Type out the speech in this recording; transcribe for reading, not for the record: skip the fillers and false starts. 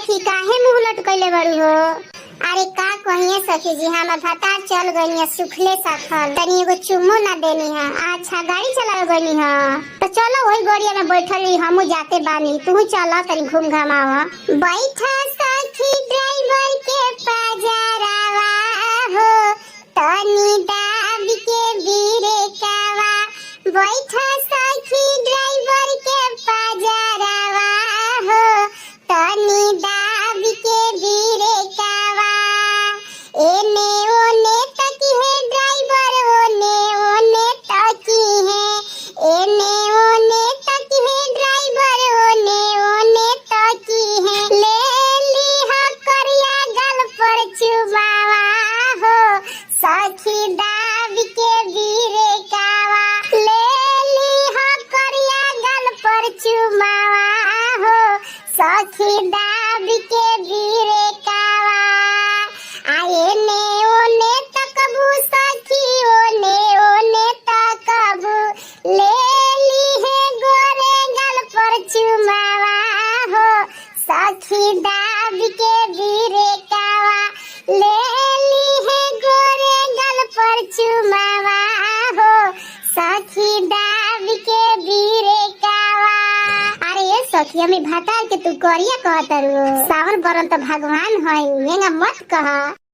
सखी काहे मुंह लटकैले बड़ी हो? अरे का कहिए सखी जी, हमर भतार चल गई सुखले साखल, तनी एगो चुम्मो ना देनी है। अच्छा गाड़ी चला गई है तो चलो वही गाड़िया में बैठल हमू जाते बानी, तू चला तनी घूम घामावा। बैठा सखी ड्राइवर के पजरावा हो, तनी दाब के बीरे कावा। बैठा सखी ड्राइवर के पजरावा हो, तनी दाब के बीरे कावा। एने ओने तकी है ड्राइवर, ओने ओने तकी है। एने ओने तकी है ड्राइवर, ओने ओने तकी है। ले ली हा करिया गल पर चुमावा हो, सखी दाब के बीरे कावा। ले ली हा करिया गल पर चुमावा हो, सखी दाब के बीरे कावा। आए ने ओने तकबू सखी, ओने ओने तकबू। ले ली है गोरे गल पर चुमावा हो, सखी दाब के बीरे कावा। ले ली है गोरे गल पर चुमावा हो, सखी दाब के बीरे कावा। अरे ये सखी हमें भतार के तू करिया कहत रू, सावन बरन तो भगवान है, एंगा मत कहा।